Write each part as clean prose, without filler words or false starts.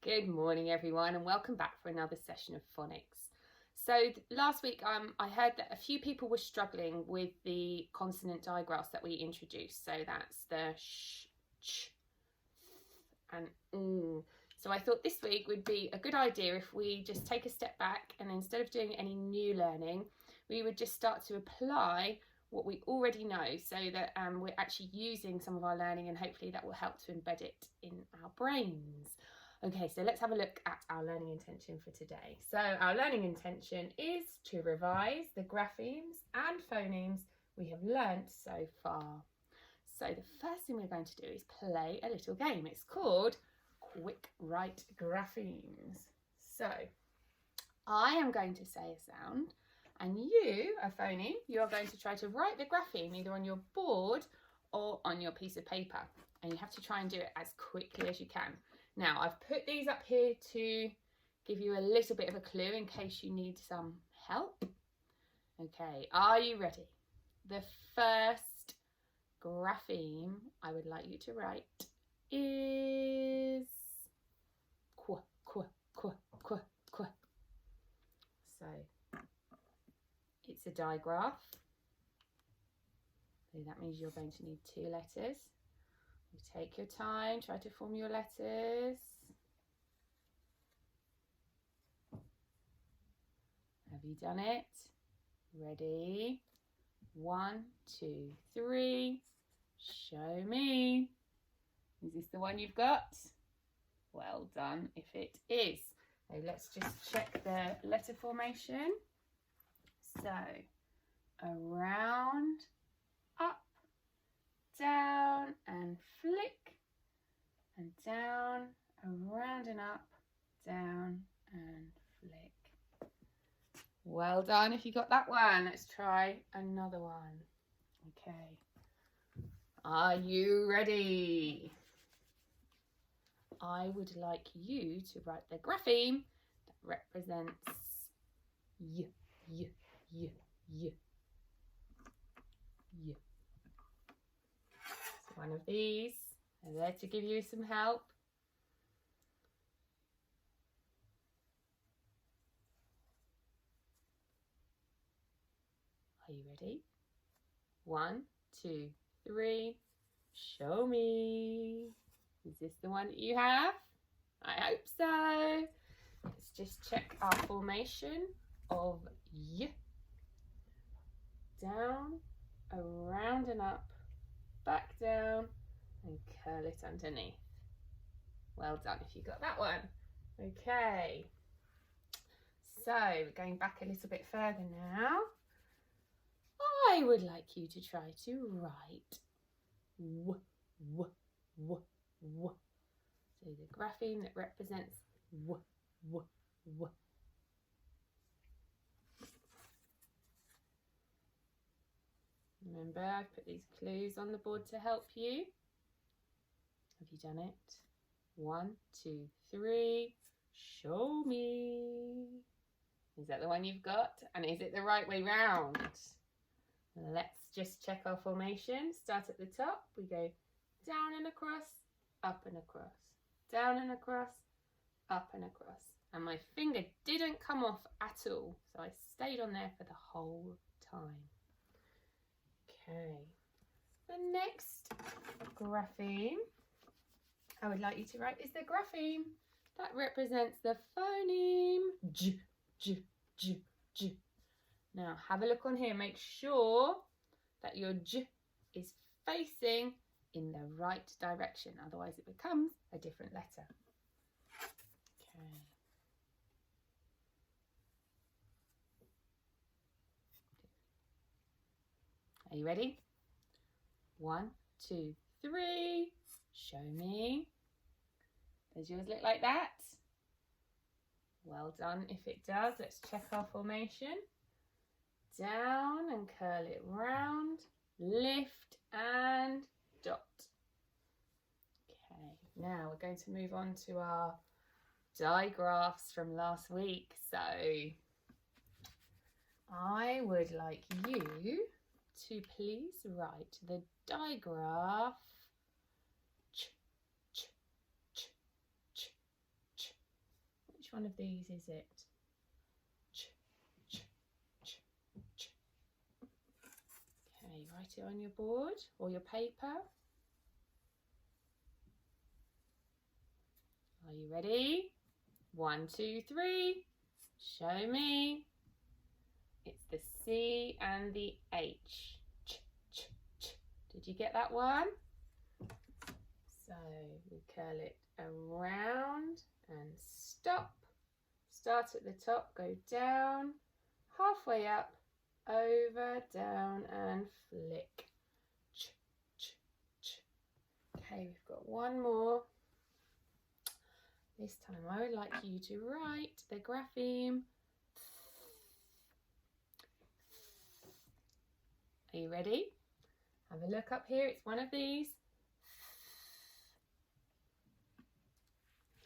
Good morning everyone and welcome back for another session of phonics. So last week I heard that a few people were struggling with the consonant digraphs that we introduced. So that's the sh, ch, and So I thought this week would be a good idea if we just take a step back and instead of doing any new learning, we would just start to apply what we already know so that we're actually using some of our learning, and hopefully that will help to embed it in our brains. Okay, so let's have a look at our learning intention for today. So our learning intention is to revise the graphemes and phonemes we have learnt so far. So the first thing we're going to do is play a little game. It's called Quick Write Graphemes. So I am going to say a sound and you, a phoneme, you are going to try to write the grapheme either on your board or on your piece of paper. And you have to try and do it as quickly as you can. Now, I've put these up here to give you a little bit of a clue in case you need some help. Okay, are you ready? The first grapheme I would like you to write is qu, qu, qu, qu, qu. So, it's a digraph. So that means you're going to need 2 letters. You take your time, try to form your letters. Have you done it? Ready? 1, 2, 3. Show me. Is this the one you've got? Well done if it is. So let's just check the letter formation. So, around, up, down and flick, and down, around and up, down and flick. Well done if you got that one. Let's try another one. Okay. Are you ready? I would like you to write the grapheme that represents y, y, y, y, y. So one of these. I'm there to give you some help. Are you ready? 1, 2, 3. Show me. Is this the one that you have? I hope so. Let's just check our formation of y. Down, around and up, back down, and curl it underneath. Well done if you got that one. Okay. So we're going back a little bit further now. I would like you to try to write w, w, w, w. So the grapheme that represents w, w, w. Remember, I've put these clues on the board to help you. Have you done it? 1, 2, 3. Show me. Is that the one you've got? And is it the right way round? Let's just check our formation. Start at the top. We go down and across, up and across, down and across, up and across. And my finger didn't come off at all. So I stayed on there for the whole time. Okay. The next grapheme I would like you to write is the grapheme that represents the phoneme j, j, j, j. Now have a look on here, make sure that your j is facing in the right direction, otherwise it becomes a different letter. Okay. Are you ready? 1, 2, 3. Show me. Does yours look like that? Well done if it does. Let's check our formation. Down and curl it round, lift and dot. Okay, now we're going to move on to our digraphs from last week. So I would like you to please write the digraph ch, ch, ch, ch, ch. one of these is it? Ch, ch, ch, ch. Okay, write it on your board or your paper. Are you ready? 1, 2, 3. Show me. It's the C and the H. Ch, ch, ch. Did you get that one? So we curl it around and stop. Start at the top, go down, halfway up, over, down and flick. Ch, ch, ch. Okay, we've got one more. This time I would like you to write the grapheme. Are you ready? Have a look up here. It's one of these.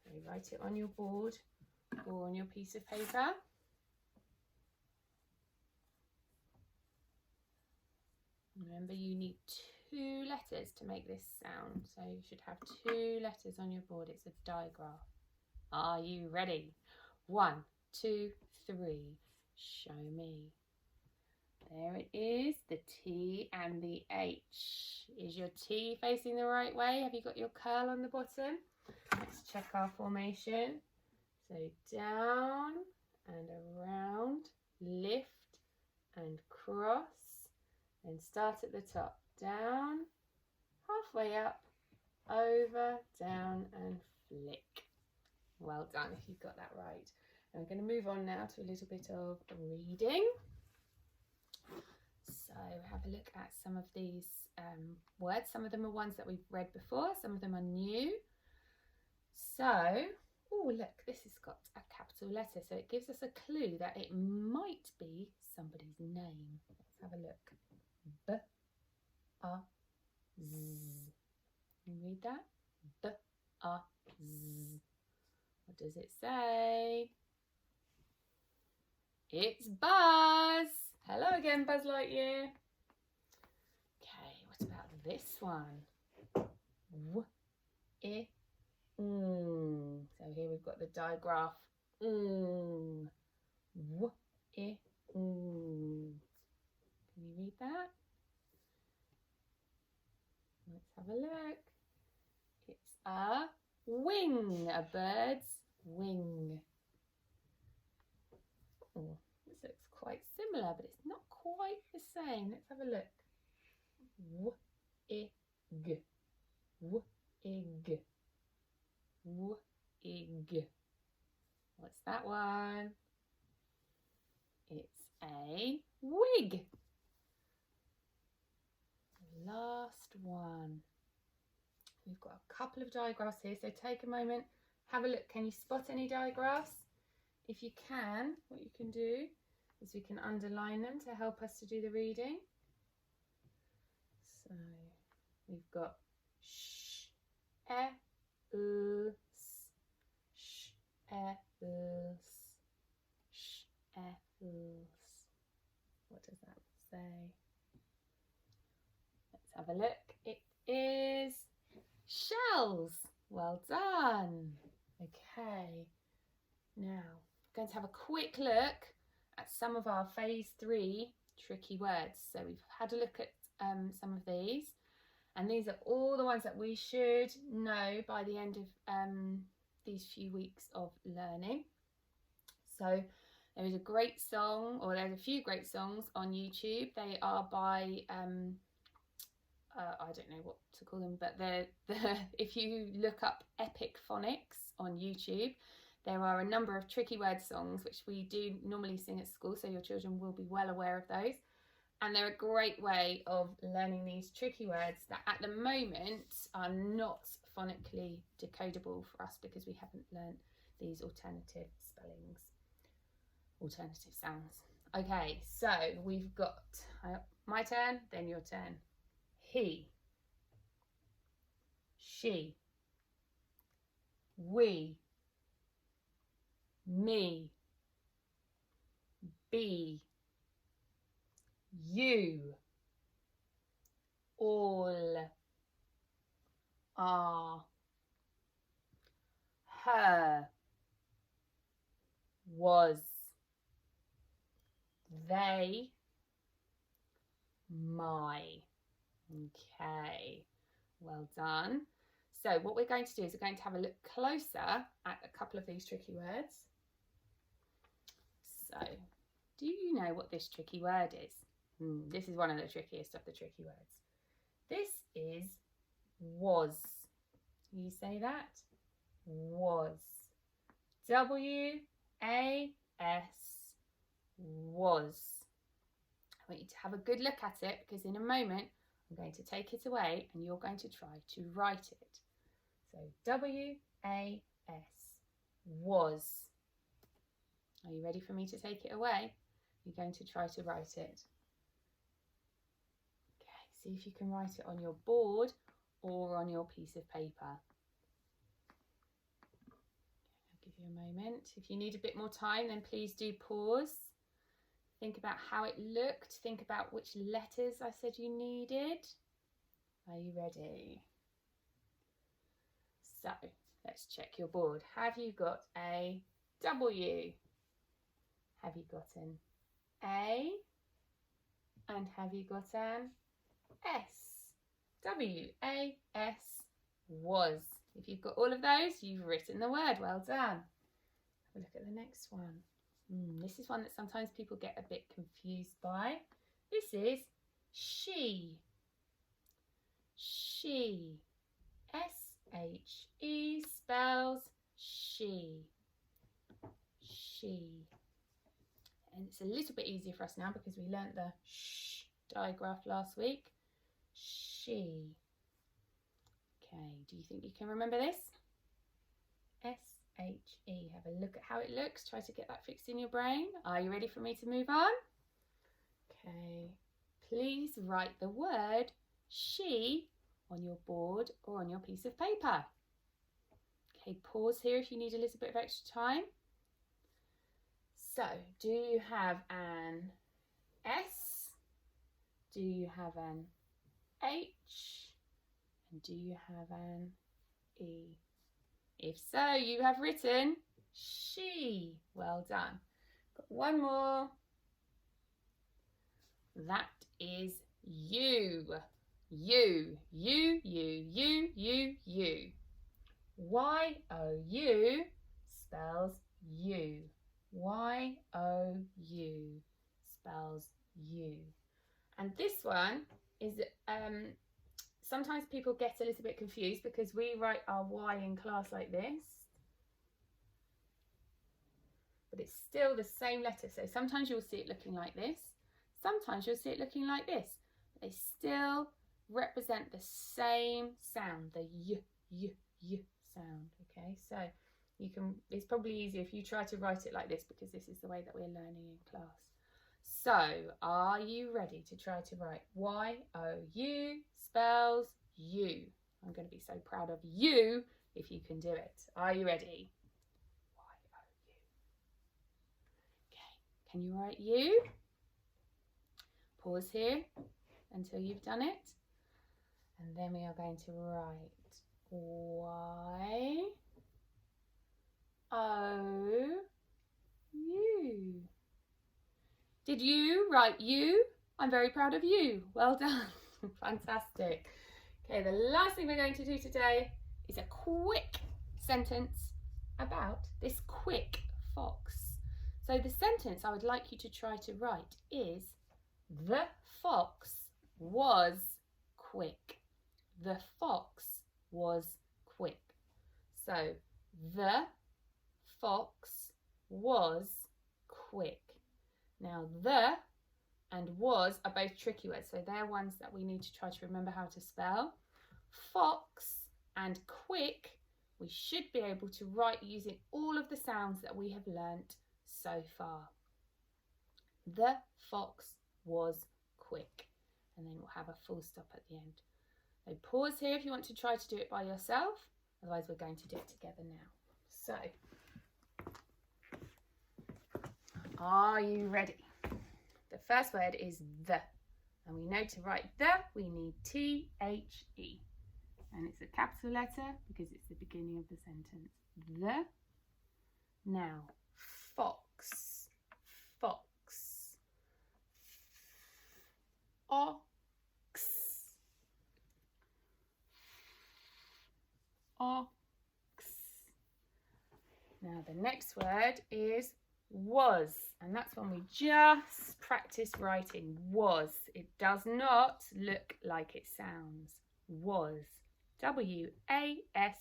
So write it on your board or on your piece of paper. Remember, you need 2 letters to make this sound. So you should have 2 letters on your board. It's a digraph. Are you ready? 1, 2, 3. Show me. There it is, the T and the H. Is your T facing the right way? Have you got your curl on the bottom? Let's check our formation. So down and around, lift and cross, and start at the top. Down, halfway up, over, down and flick. Well done if you've got that right. And we're going to move on now to a little bit of reading. So have a look at some of these words. Some of them are ones that we've read before, some of them are new. So, oh look, this has got a capital letter, so it gives us a clue that it might be somebody's name. Let's have a look. B, A, Z. Can you read that? B, A, Z. What does it say? It's Buzz. Hello again, Buzz Lightyear. Okay, what about this one? W, I, So here we've got the digraph. W, I, Can you read that? Let's have a look. It's a wing, a bird's wing. Oh, this looks quite similar, but it's not quite the same. Let's have a look. W-I-G. W-I-G. W-I-G. What's that one? It's a wig. Last one. We've got a couple of digraphs here, so take a moment, have a look. Can you spot any digraphs? If you can, what you can do is we can underline them to help us to do the reading. So we've got sh, e, l, s, sh, e, l, s, sh, e, l, s. What does that say? Let's have a look. It is shells. Well done. Okay, now I'm going to have a quick look at some of our phase 3 tricky words. So we've had a look at some of these, and these are all the ones that we should know by the end of these few weeks of learning. So there is a great song, or there's a few great songs on YouTube. They are by I don't know what to call them, but if you look up Epic Phonics on YouTube, there are a number of tricky word songs which we do normally sing at school, so your children will be well aware of those. And they're a great way of learning these tricky words that at the moment are not phonically decodable for us because we haven't learnt these alternative spellings, alternative sounds. Okay, so we've got my turn, then your turn. He, she, we, me, be, you, all, are, her, was. They, my. Okay, well done. So what we're going to do is we're going to have a look closer at a couple of these tricky words. So, do you know what this tricky word is? This is one of the trickiest of the tricky words. This is was. You say that? Was. W-A-S. Was. I want you to have a good look at it, because in a moment I'm going to take it away and you're going to try to write it. So W-A-S. Was. Are you ready for me to take it away? You're going to try to write it. Okay, see if you can write it on your board or on your piece of paper. I'll give you a moment. If you need a bit more time, then please do pause. Think about how it looked. Think about which letters I said you needed. Are you ready? So, let's check your board. Have you got a W? Have you got an A? And have you got an S? W-A-S, was. If you've got all of those, you've written the word. Well done. Have a look at the next one. This is one that sometimes people get a bit confused by. This is she. She. S-H-E spells she. She. And it's a little bit easier for us now because we learnt the sh digraph last week. She. Okay, do you think you can remember this? S-H-E. Have a look at how it looks. Try to get that fixed in your brain. Are you ready for me to move on? Okay, please write the word she on your board or on your piece of paper. Okay, pause here if you need a little bit of extra time. So, do you have an S? Do you have an H? And do you have an E? If so, you have written she. Well done. Got one more. That is you. You. You, you, you, you, you. Y-O-U spells you. Y-O-U spells you. And this one is, sometimes people get a little bit confused because we write our Y in class like this. But it's still the same letter. So sometimes you'll see it looking like this. Sometimes you'll see it looking like this. They still represent the same sound, the y sound. Okay, so you can, it's probably easier if you try to write it like this because this is the way that we're learning in class. So, are you ready to try to write Y-O-U spells you? I'm going to be so proud of you if you can do it. Are you ready? Y-O-U. Okay, can you write you? Pause here until you've done it. And then we are going to write Y-O-U. Did you write you? I'm very proud of you. Well done. Fantastic. Okay, the last thing we're going to do today is a quick sentence about this quick fox. So the sentence I would like you to try to write is, the fox was quick. The fox was quick. So, the fox was quick. Now, the and was are both tricky words, so they're ones that we need to try to remember how to spell. Fox and quick, we should be able to write using all of the sounds that we have learnt so far. The fox was quick. And then we'll have a full stop at the end. So pause here if you want to try to do it by yourself. Otherwise, we're going to do it together now. So, are you ready? The first word is the. And we know to write the, we need T-H-E. And it's a capital letter because it's the beginning of the sentence. The. Now, fox. ox, ox. Now the next word is was, and that's when we just practice writing was. It does not look like it sounds. Was. W-A-S,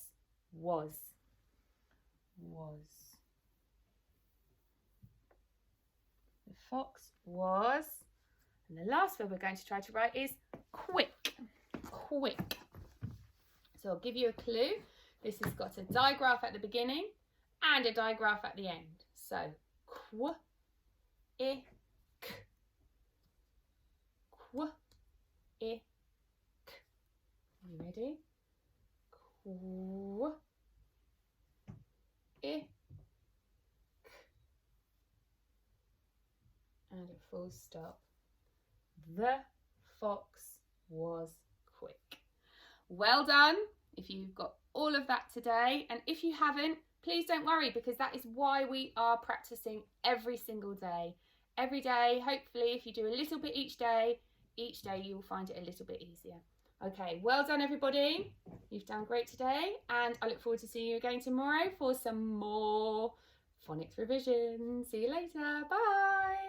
was. Was. The fox was. And the last word we're going to try to write is quick. Quick. So I'll give you a clue. This has got a digraph at the beginning and a digraph at the end. So qu, I, k. Qu, I, k. Are you ready? Qu, I, k. And a full stop. The fox was quick. Well done if you've got all of that today, and if you haven't, please don't worry, because that is why we are practicing every single day. Every day, hopefully, if you do a little bit each day you'll find it a little bit easier. Okay, well done everybody. You've done great today, and I look forward to seeing you again tomorrow for some more phonics revision. See you later. Bye.